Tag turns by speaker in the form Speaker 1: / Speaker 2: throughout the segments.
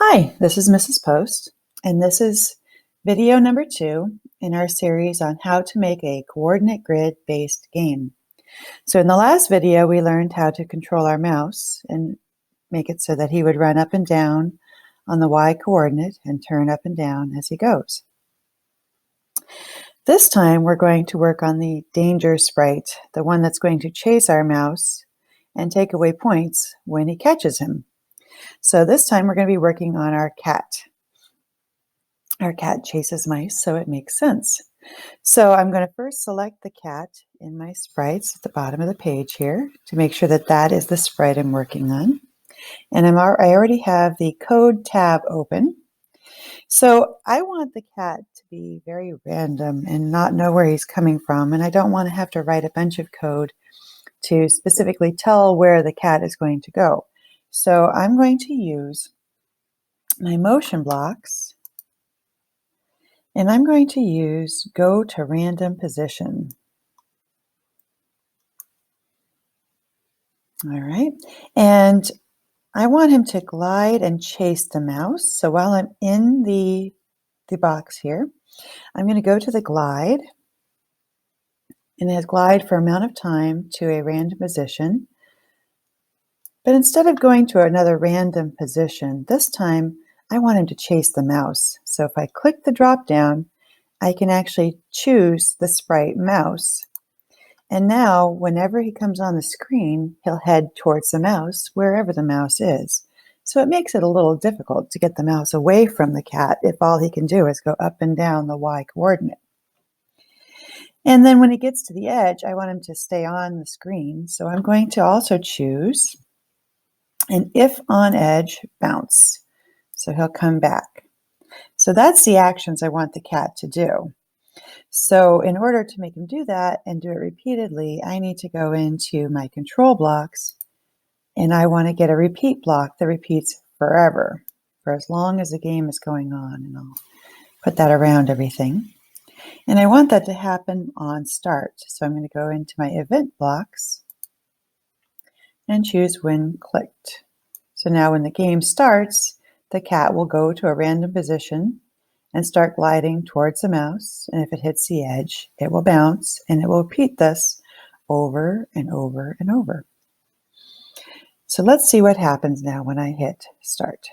Speaker 1: Hi, this is Mrs. Post, and this is video number 2 in our series on how to make a coordinate grid-based game. So in the last video, we learned how to control our mouse and make it so that he would run up and down on the Y coordinate and turn up and down as he goes. This time, we're going to work on the danger sprite, the one that's going to chase our mouse and take away points when he catches him. So this time we're going to be working on our cat. Our cat chases mice, so it makes sense. So I'm going to first select the cat in my sprites at the bottom of the page here to make sure that that is the sprite I'm working on. And I already have the code tab open. So I want the cat to be very random and not know where he's coming from. And I don't want to have to write a bunch of code to specifically tell where the cat is going to go. So I'm going to use my motion blocks, and I'm going to use go to random position. All right, and I want him to glide and chase the mouse. So while I'm in the box here, I'm going to go to the glide, and it glide for amount of time to a random position. But instead of going to another random position, this time I want him to chase the mouse. So if I click the drop down, I can actually choose the sprite mouse. And now whenever he comes on the screen, he'll head towards the mouse, wherever the mouse is. So it makes it a little difficult to get the mouse away from the cat if all he can do is go up and down the Y coordinate. And then when he gets to the edge, I want him to stay on the screen. So I'm going to also choose an if on edge bounce. So he'll come back. So that's the actions I want the cat to do. So in order to make him do that and do it repeatedly, I need to go into my control blocks, and I want to get a repeat block that repeats forever, for as long as the game is going on, and I'll put that around everything. And I want that to happen on start. So I'm going to go into my event blocks and choose when clicked. So now when the game starts, the cat will go to a random position and start gliding towards the mouse. And if it hits the edge, it will bounce, and it will repeat this over and over and over. So let's see what happens now when I hit start.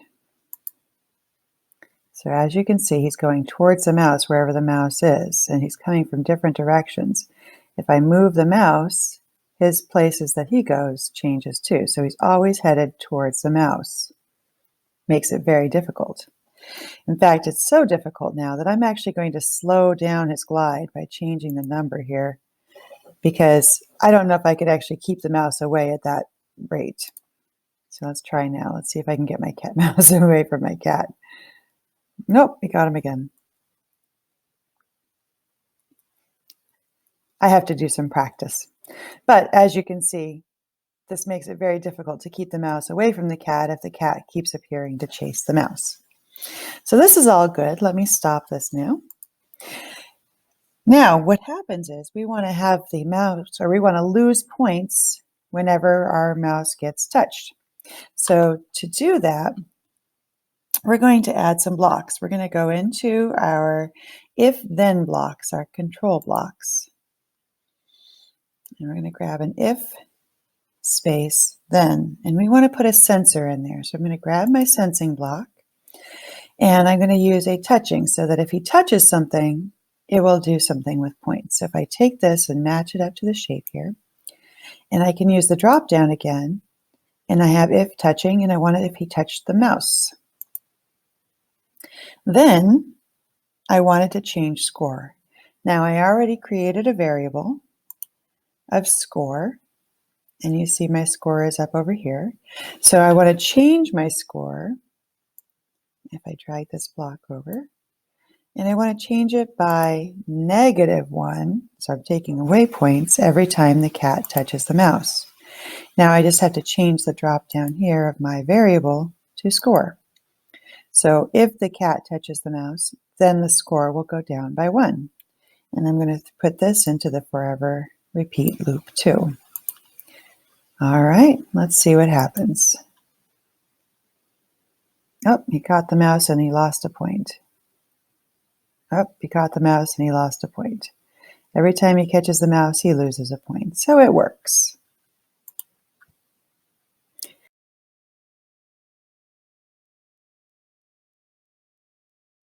Speaker 1: So as you can see, he's going towards the mouse wherever the mouse is, and he's coming from different directions. If I move the mouse, his places that he goes changes too. So he's always headed towards the mouse. Makes it very difficult. In fact, it's so difficult now that I'm actually going to slow down his glide by changing the number here, because I don't know if I could actually keep the mouse away at that rate. So let's try now. Let's see if I can get my cat mouse away from my cat. Nope, we got him again. I have to do some practice. But as you can see, this makes it very difficult to keep the mouse away from the cat if the cat keeps appearing to chase the mouse. So this is all good. Let me stop this now. Now, what happens is we want to have the mouse, or we want to lose points whenever our mouse gets touched. So to do that, we're going to add some blocks. We're going to go into our if-then blocks, our control blocks. And we're going to grab an if space then, and we want to put a sensor in there. So I'm going to grab my sensing block, and I'm going to use a touching so that if he touches something, it will do something with points. So if I take this and match it up to the shape here, and I can use the drop down again, and I have if touching, and I want it if he touched the mouse. Then I wanted to change score. Now I already created a variable of score, and you see my score is up over here. So I want to change my score. If I drag this block over, and I want to change it by -1, so I'm taking away points every time the cat touches the mouse. Now I just have to change the drop down here of my variable to score. So if the cat touches the mouse, then the score will go down by 1. And I'm going to put this into the forever repeat loop too. All right, let's see what happens. Oh, he caught the mouse and he lost a point. Oh, he caught the mouse and he lost a point. Every time he catches the mouse, he loses a point. So it works.